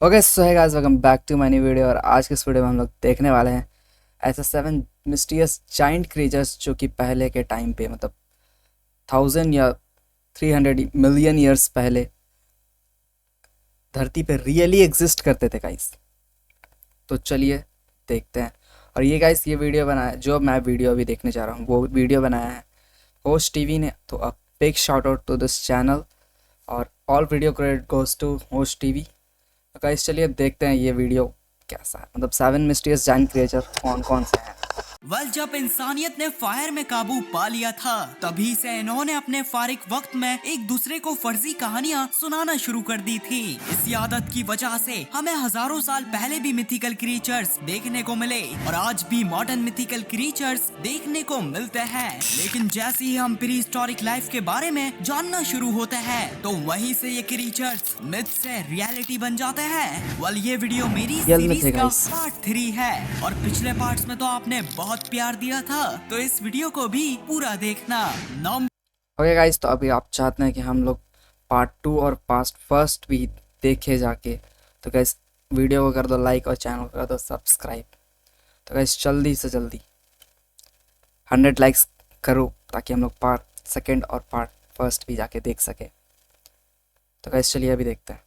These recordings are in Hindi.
ओके सो है guys, welcome back to my new video. और आज के इस वीडियो में हम लोग देखने वाले हैं ऐसे 7 मिस्टीरियस जाइंट क्रीचर्स जो कि पहले के टाइम पे मतलब 1000 या 300 मिलियन ईयर्स पहले धरती पे रियली एग्जिस्ट करते थे गाइस। तो चलिए देखते हैं। और ये गाइस, ये वीडियो बनाया जो मैं वीडियो अभी देखने जा रहा हूँ वो वीडियो बनाया है होस्ट टीवी ने। तो a big shout out to this channel और all video credit goes to host TV. तो गाइस चलिए देखते हैं ये वीडियो कैसा है, मतलब 7 मिस्टीरियस जाइंट क्रिएचर कौन कौन से हैं। जब इंसानियत ने फायर में काबू पा लिया था तभी से इन्होंने अपने फारिग वक्त में एक दूसरे को फर्जी कहानियां सुनाना शुरू कर दी थी। इस आदत की वजह से हमें हजारों साल पहले भी मिथिकल क्रीचर्स देखने को मिले और आज भी मॉडर्न मिथिकल क्रीचर्स देखने को मिलते हैं। लेकिन जैसे ही हम प्री हिस्टोरिक लाइफ के बारे में जानना शुरू होते हैं तो वहीं से ये क्रीचर्स मिथ से रियलिटी बन जाते हैं। ये वीडियो मेरी सीरीज का पार्ट 3 है और पिछले पार्ट्स में तो आपने बहुत प्यार दिया था, तो इस वीडियो को भी पूरा देखना। ओके गाइस, तो अभी आप चाहते हैं कि हम लोग पार्ट 2 और पार्ट फर्स्ट भी देखे जाके, तो गाइस वीडियो को कर दो लाइक और चैनल को कर दो सब्सक्राइब। तो गाइस जल्दी से जल्दी 100 लाइक्स करो ताकि हम लोग पार्ट सेकंड और पार्ट फर्स्ट भी जाके देख सके। तो गाइस चलिए अभी देखते हैं।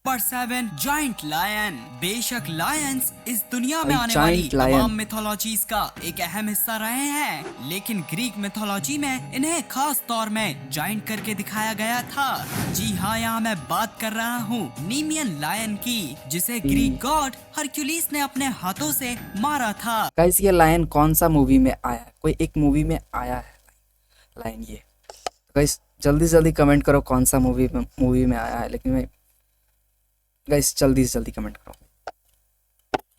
Number 7 giant lion. बेशक लायंस इस दुनिया में आने वाली तमाम मिथोलॉजीज का एक अहम हिस्सा रहे हैं, लेकिन ग्रीक मिथोलॉजी में इन्हें खास तौर में जाइंट करके दिखाया गया था। जी हाँ, यहाँ मैं बात कर रहा हूँ नीमियन लायन की, जिसे ग्रीक गॉड हरक्यूलिस ने अपने हाथों से मारा था। गाइस ये लायन कौन सा मूवी में आया है? कोई एक मूवी में आया है लायन ये। गाइस जल्दी से जल्दी कमेंट करो कौन सा मूवी में आया है, लेकिन मैं गाइस जल्दी से जल्दी कमेंट करो।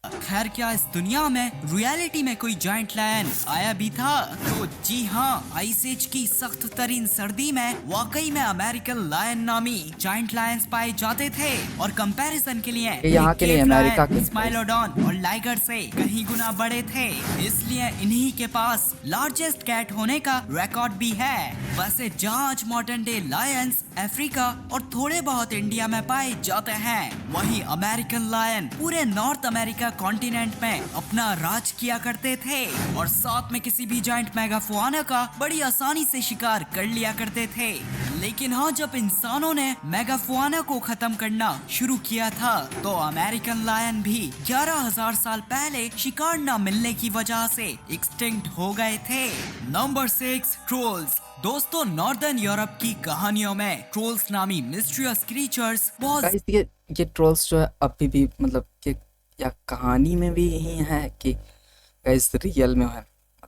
खैर, क्या इस दुनिया में रियलिटी में कोई जाइंट लायन आया भी था? तो जी हाँ, आइस एज की सख्त तरीन सर्दी में वाकई में अमेरिकन लायन नामी जाइंट लायंस पाए जाते थे और कंपैरिजन के लिए यहाँ के लिए अमेरिका के स्माइलोडॉन और लाइगर से कहीं गुना बड़े थे, इसलिए इन्हीं के पास लार्जेस्ट कैट होने का रिकॉर्ड भी है। वैसे जहाँ आज मॉडर्न डे लायंस अफ्रीका और थोड़े बहुत इंडिया में पाए जाते हैं, वहीं अमेरिकन लायन पूरे नॉर्थ अमेरिका कॉन्टिनेंट में अपना राज किया करते थे और साथ में किसी भी जाइंट मेगाफुआना का बड़ी आसानी से शिकार कर लिया करते थे। लेकिन हाँ, जब इंसानों ने मेगाफुआना को खत्म करना शुरू किया था तो अमेरिकन लायन भी 11,000 साल पहले शिकार न मिलने की वजह से एक्सटिंक्ट हो गए थे। Number 6 trolls. दोस्तों, नॉर्दर्न यूरोप की कहानियों में ट्रोल्स नामी मिस्टीरियस क्रीचर्स बहुत ये ट्रोल्स जो है अभी भी मतलब कि या कहानी में भी यही है कि गाइस रियल में है।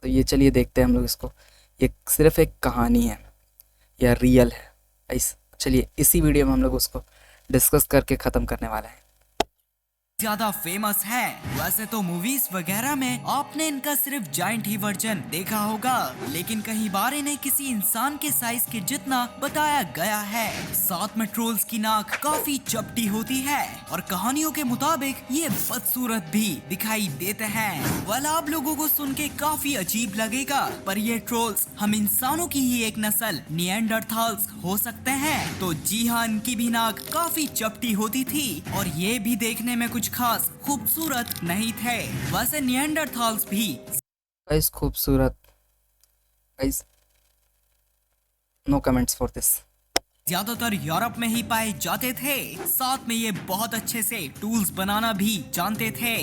तो ये चलिए देखते हैं हम लोग इसको, ये सिर्फ एक कहानी है या रियल है गाइस। चलिए इसी वीडियो में हम लोग उसको डिस्कस करके ख़त्म करने वाले हैं। ज्यादा फेमस है। वैसे तो मूवीज वगैरह में आपने इनका सिर्फ जाइंट ही वर्जन देखा होगा, लेकिन कहीं बार इन्हें किसी इंसान के साइज के जितना बताया गया है। साथ में ट्रोल्स की नाक काफी चपटी होती है और कहानियों के मुताबिक ये बदसूरत भी दिखाई देते हैं। वाला आप लोगों को सुन के काफी अजीब लगेगा, पर ये ट्रोल्स हम इंसानों की ही एक नस्ल निएंडरथाल्स हो सकते हैं। तो जी हाँ, इनकी भी नाक काफी चपटी होती थी और ये भी देखने में कुछ खास खूबसूरत नहीं थे। वैसे निएंडरथाल्स भी गाइस खूबसूरत, guys no comments for this, ज्यादातर यूरोप में ही पाए जाते थे। साथ में ये बहुत अच्छे से टूल्स बनाना भी जानते थे।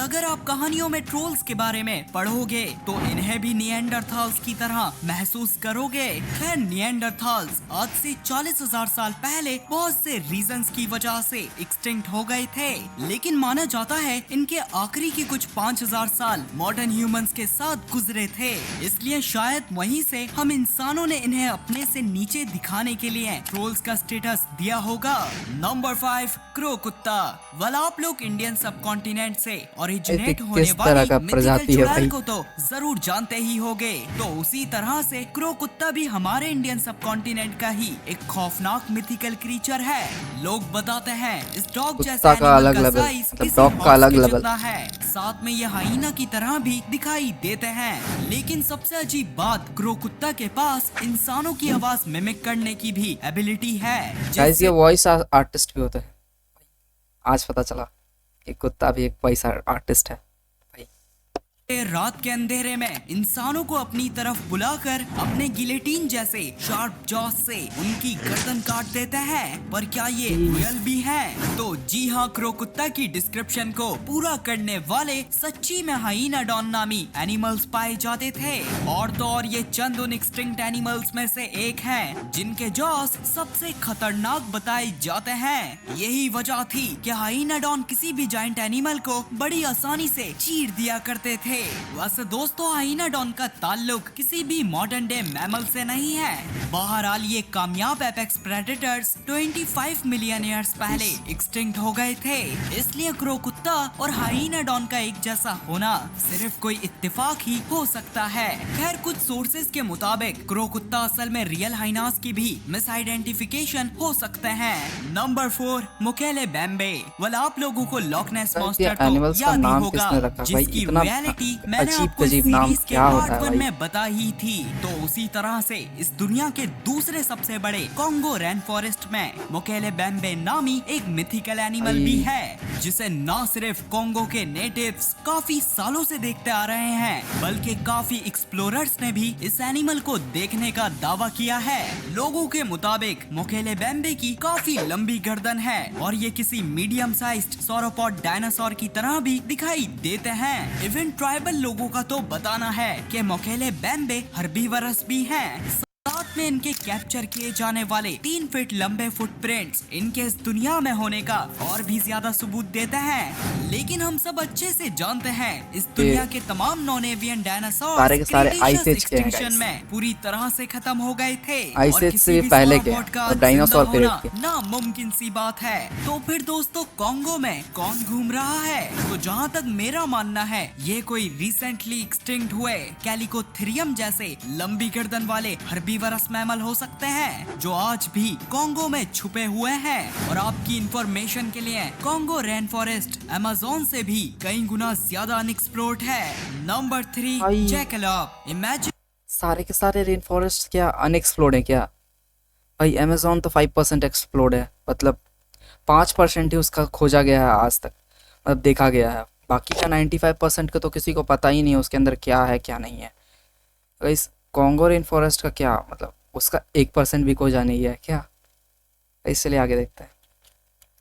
अगर आप कहानियों में ट्रोल्स के बारे में पढ़ोगे तो इन्हें भी निएंडरथाल्स की तरह महसूस करोगे। खैर, निएंडरथाल्स आज से 40,000 साल पहले बहुत से रीजंस की वजह से एक्सटिंक्ट हो गए थे, लेकिन माना जाता है इनके आखिरी के कुछ 5,000 साल मॉडर्न ह्यूमंस के साथ गुजरे थे, इसलिए शायद वहीं से हम इंसानों ने इन्हें अपने से नीचे दिखाने के लिए ट्रोल्स का स्टेटस दिया होगा। नंबर 5 क्रो कुत्ता। आप लोग इंडियन सब कॉन्टिनेंट से ओरिजिनेट होने वाली मिथिकल चुड़ैल को तो जरूर जानते ही होगे। तो उसी तरह से क्रो कुत्ता भी हमारे इंडियन सब कॉन्टिनेंट का ही एक खौफनाक मिथिकल क्रीचर है। लोग बताते हैं इस डॉग जैसा एनिमल का साइज किसी हॉर्स के जितना है। साथ में ये हाइना की तरह भी दिखाई देते हैं। लेकिन सबसे अजीब बात, क्रो कुत्ता के पास इंसानों की आवाज मिमिक करने की भी एबिलिटी है। गाइस ये वॉइस आर्टिस्ट भी होता है। आज पता चला कि कुत्ता भी एक पैसा आर्टिस्ट है भाई। रात के अंधेरे में इंसानों को अपनी तरफ बुलाकर अपने गिलेटिन जैसे शार्प जॉस से उनकी गर्दन काट देते हैं। पर क्या ये रियल भी हैं? तो जी हाँ, क्रो कुत्ता की डिस्क्रिप्शन को पूरा करने वाले सच्ची में हाइना डॉन नामी एनिमल्स पाए जाते थे। और तो और ये चंद उन एक्सटिंक्ट एनिमल्स में से एक हैं जिनके जॉस सबसे खतरनाक बताए जाते हैं। यही वजह थी कि हाइना डॉन किसी भी जाइंट एनिमल को बड़ी आसानी से चीर दिया करते थे। वैसे दोस्तों, हाइनाडॉन का ताल्लुक किसी भी मॉडर्न डे मैमल से नहीं है। बहरहाल ये कामयाब एपेक्स प्रेडेटर्स 25 मिलियन ईयर्स पहले एक्सटिंक्ट हो गए थे। इसलिए क्रो कुत्ता और हाइनाडॉन का एक जैसा होना सिर्फ कोई इत्तेफाक ही हो सकता है। खैर, कुछ सोर्सेज के मुताबिक क्रो कुत्ता असल में रियल हाइनास की भी मिस आइडेंटिफिकेशन हो सकते हैं। नंबर 4, मुकेले बेम्बे। वेल, आप लोगों को लॉकनेस मॉन्स्टर तो एनिमल्स का याद ही नाम होगा, किसने रखा भाई? जिसकी इतना रियलिटी मैंने अजीब आपको अजीब नाम सीरीज के क्या होता पार्ट है 1 भाई? में बता ही थी। तो उसी तरह से इस दुनिया के दूसरे सबसे बड़े कॉन्गो रेन फॉरेस्ट में मुकेले बेम्बे नामी एक मिथिकल एनिमल भी है, जिसे न सिर्फ कॉन्गो के नेटिव्स काफी सालों से देखते आ रहे हैं, बल्कि काफी एक्सप्लोरर्स ने भी इस एनिमल को देखने का दावा किया है। लोगों के मुताबिक मुकेले बेम्बे की काफी लंबी गर्दन है और ये किसी मीडियम साइज्ड सौरोपॉड डायनासोर की तरह भी दिखाई देते हैं। इवन ट्राइबल लोगों का तो बताना है कि मुकेले बेम्बे हर्बीवरस भी हैं। साथ में इनके कैप्चर किए जाने वाले 3 फीट लंबे फुटप्रिंट्स इनके इस दुनिया में होने का और भी ज्यादा सबूत देते हैं। लेकिन हम सब अच्छे से जानते हैं इस दुनिया के तमाम नॉन एवियन डायनासोर सारे के सारे आइस एज के हैं एक्सटिंक्शन में पूरी तरह से खत्म हो गए थे। आइस और एज किसी से भी पहले के sauropod का और डायनासोर जिंदा पीरियड होना के। नामुमकिन सी बात है। तो फिर दोस्तों, कॉन्गो में कौन घूम रहा है? तो जहाँ तक मेरा मानना है, ये कोई रिसेंटली एक्सटिंक्ट हुए कैलिकोथेरियम जैसे लंबी गर्दन वाले हर्बीवरस मैमल हो सकते हैं, जो आज भी कॉन्गो में छुपे हुए हैं। और आपकी इंफॉर्मेशन के लिए, कॉन्गो रेन फॉरेस्ट अमेज़न से भी कई गुना ज्यादा अनएक्सप्लोर्ड है। नंबर 3, जैकलोप। इमेजिन सारे के सारे रेन फॉरेस्ट क्या अनएक्सप्लोर्ड है क्या भाई? अमेज़न तो 5% एक्सप्लोर्ड है, मतलब 5% ही उसका खोजा गया है आज तक, मतलब देखा गया है। बाकी का 95% का तो किसी को पता ही नहीं है उसके अंदर क्या है क्या नहीं है। इस कॉन्गो रेन फॉरेस्ट का क्या मतलब, उसका 1% भी खोजा नहीं है क्या? इसलिए आगे देखते हैं।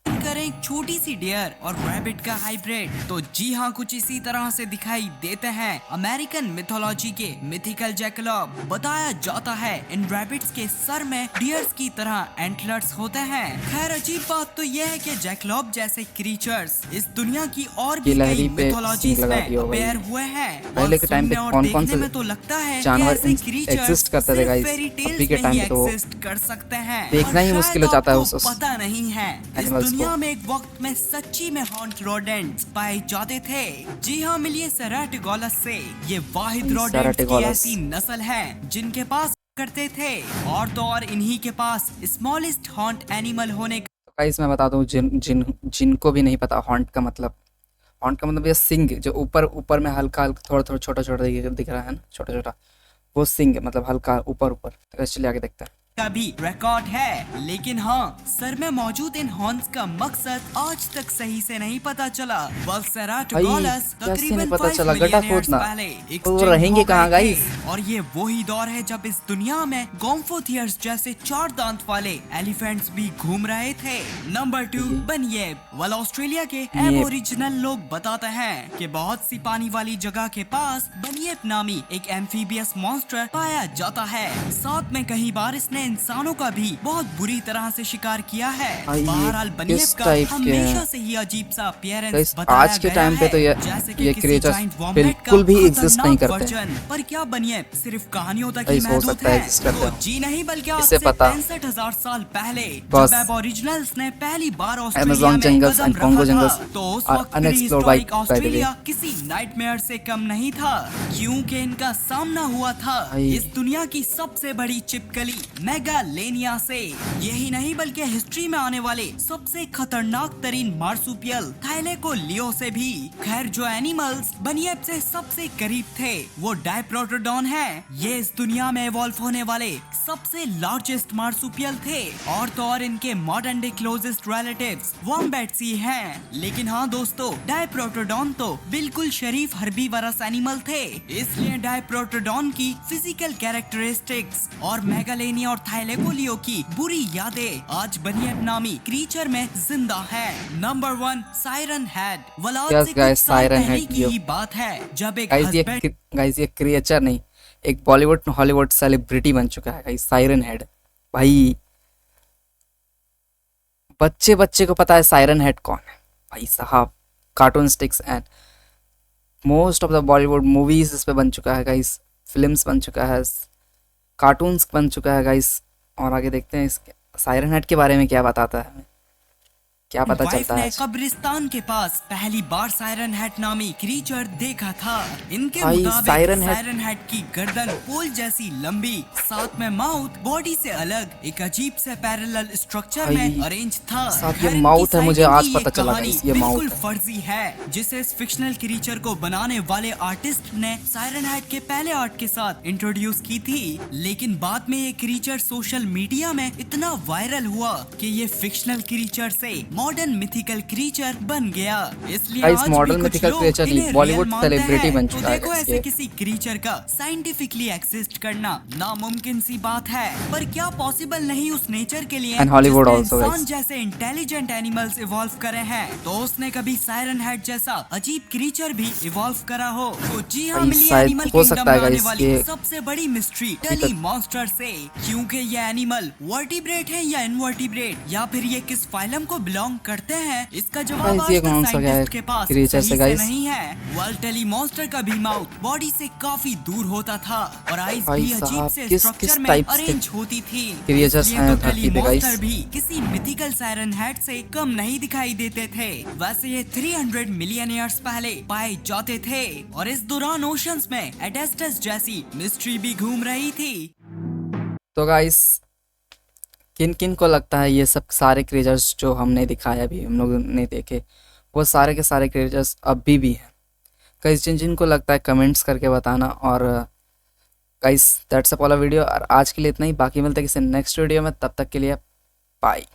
करें एक छोटी सी डियर और रैबिट का हाइब्रिड। तो जी हाँ, कुछ इसी तरह से दिखाई देते हैं अमेरिकन मिथोलॉजी के मिथिकल जैकलोप। बताया जाता है इन रैबिट्स के सर में डियर्स की तरह एंटलर्स होते हैं। खैर, अजीब बात तो यह है कि जैकलोप जैसे क्रीचर्स इस दुनिया की और भी कई मिथोलॉजीज में अपेयर हुए हैं। पहले के टाइम पे कौन-कौन से में तो लगता है जानवर कि ऐसे एग्जिस्ट करते थे गाइस, अभी के टाइम पे तो एग्जिस्ट कर सकते हैं। देखना ही मुश्किल हो जाता है उस पता नहीं है इस एनिमल्स दुनिया को। में एक वक्त में सच्ची में हॉन्ट रोडेंट्स पाए जाते थे। जी हाँ, मिलिए सेराटिगोलस से। ये वाहिद रोडेंट्स की सेराटिगोलस। ऐसी नस्ल है जिनके पास करते थे। और तो और इन्हीं के पास स्मॉलेस्ट हॉन्ट एनिमल होने का गाइस मैं बता दूं जिनको भी नहीं पता हॉन्ट का मतलब ये सिंग जो ऊपर में हल्का थोड़ा छोटा दिख रहा है ना, छोटा वो सिंग मतलब हल्का ऊपर। तो चलिए आगे देखते हैं। का भी रिकॉर्ड है। लेकिन हाँ, सर में मौजूद इन हॉर्न्स का मकसद आज तक सही से नहीं पता चला। सेराटोगोलस तकरीबन 5 मिलियन ईयर्स पहले तो वो रहेंगे कहाँ गाइस? और ये वही दौर है जब इस दुनिया में गोम्फोथियर्स जैसे 4 दांत वाले एलिफेंट्स भी घूम रहे थे। नंबर 2, बनिएब। वाल ऑस्ट्रेलिया के एबोरिजिनल लोग बताते हैं कि बहुत सी पानी वाली जगह के पास बनिएब नामी एक एम्फीबियस मॉन्स्टर पाया जाता है। साथ में कई बार इसने इंसानों का भी बहुत बुरी तरह से शिकार किया है। बहरहाल बनिएब का हमेशा से ही अजीब सा अपीयरेंस बताया आज के टाइम पे तो ये क्रिएचर्स बिल्कुल भी एग्जिस्ट नहीं करते। पर क्या बनिएब सिर्फ कहानियों तक ही महदूद है? तो जी नहीं, बल्कि आज से 65,000 साल पहले जब एबोरिजिनल्स ने पहली बार ऑस्ट्रेलिया में कदम रखा था, तो उस वक्त प्रीहिस्टोरिक ऑस्ट्रेलिया किसी नाइटमेयर से कम नहीं था, क्योंकि इनका सामना हुआ था इस दुनिया की सबसे बड़ी चिपकली मेगालेनिया से। यही नहीं बल्कि हिस्ट्री में आने वाले सबसे खतरनाक तरीन मार्सुपियल थाइलेकोलियो से भी। खैर जो एनिमल्स बनिएप से सबसे करीब थे वो डायप्रोटोडॉन है। ये इस दुनिया में इवॉल्व होने वाले सबसे लार्जेस्ट मार्सुपियल थे और तो और इनके मॉडर्न डे क्लोजेस्ट रिलेटिव्स वॉम्बैट्स ही हैं। लेकिन हाँ दोस्तों, डायप्रोटोडॉन तो बिल्कुल शरीफ हर्बीवरस एनिमल थे, इसलिए डायप्रोटोडॉन की फिजिकल कैरेक्टरिस्टिक्स और मेगालेनिया और थाइलेकोलियो की बुरी यादें आज बनिएप नामी क्रीचर में जिंदा है। Number 1, siren head. Yes, guys, Siren Head की ही बात है जब एक गाइस ये क्रिएचर नहीं, एक बॉलीवुड हॉलीवुड सेलिब्रिटी बन चुका है गाइस, सायरन हेड। भाई बच्चे बच्चे को पता है सायरन हेड कौन है भाई साहब। Cartoon sticks and most of the Bollywood movies इस पे बन चुका है गाइस, फिल्म्स बन चुका है, कार्टून्स बन चुका है गाइस। और आगे देखते हैं इसके सायरन हेड के बारे में क्या बताता है, हमें क्या पता वाइफ चलता ने है। कब्रिस्तान के पास पहली बार सायरन हेड नामी क्रीचर देखा था। इनके भाई, मुताबिक सायरन हेड की गर्दन पोल जैसी लंबी, साथ में माउथ बॉडी से अलग एक अजीब से पैरेलल स्ट्रक्चर में अरेंज था। साथ ये माउथ है, मुझे आज पता चला गाइस, ये माउथ बिल्कुल फर्जी है जिसे इस फिक्शनल क्रीचर को बनाने वाले आर्टिस्ट ने सायरन हेड के पहले आर्ट के साथ इंट्रोड्यूस की थी। लेकिन बाद में ये क्रीचर सोशल मीडिया में इतना वायरल हुआ कि ये फिक्शनल क्रीचर से मॉडर्न मिथिकल क्रीचर बन गया। इसलिए आज मॉडर्न भी कुछ मिथिकल लोग क्रीचर इन्हें बॉलीवुड रियल मानते सेलिब्रिटी हैं। बन तो चुका है देखो guys, ऐसे ये। किसी क्रीचर का साइंटिफिकली एक्सिस्ट करना नामुमकिन सी बात है, पर क्या पॉसिबल नहीं उस नेचर के लिए And Hollywood जिसने also, इंसान guys. जैसे इंटेलिजेंट एनिमल्स इवॉल्व करे हैं, तो उसने कभी सायरन हेड जैसा अजीब क्रीचर भी इवॉल्व करा हो। तो जी हाँ, भाई, मिली शायद एनिमल हो किंगडम सकता है में आने guys, वाली ये सबसे बड़ी मिस्ट्री टली मॉन्स्टर से। क्योंकि ये एनिमल वर्टिब्रेट है या इनवर्टिब्रेट या फिर ये किस फाइलम को बिलोंग करते हैं, इसका जवाब Guys, ये आज तक कौन सा क्या है साइंटिस्ट के पास creature सही से से guys? नहीं है। वर्ल्ड मॉन्स्टर का भी माउथ बॉडी से काफी दूर होता था और आईज भाई भी अजीब साहब, से किस स्ट्रक्चर में टाइप से अरेंज होती थी। creatures इसलिए हैं तो धरती टली पे guys? मॉन्स्टर भी किसी मिथिकल सायरन हेड से कम नहीं दिखाई देते थे। वैसे ये 300 मिलियन ईयर्स पहले पाए जाते थे और इस दौरान ओशंस में एडेस्टस जैसी मिस्ट्री भी घूम रही थी। तो गाइस किन किन को लगता है ये सब सारे क्रिएचर्स जो हमने दिखाया अभी हम लोग ने देखे, वो सारे के सारे क्रिएचर्स अभी भी हैं? गाइस जिन जिन को लगता है कमेंट्स करके बताना। और गाइस दैट्स अ वीडियो, और आज के लिए इतना ही। बाकी मिलते हैं किसी नेक्स्ट वीडियो में, तब तक के लिए बाय।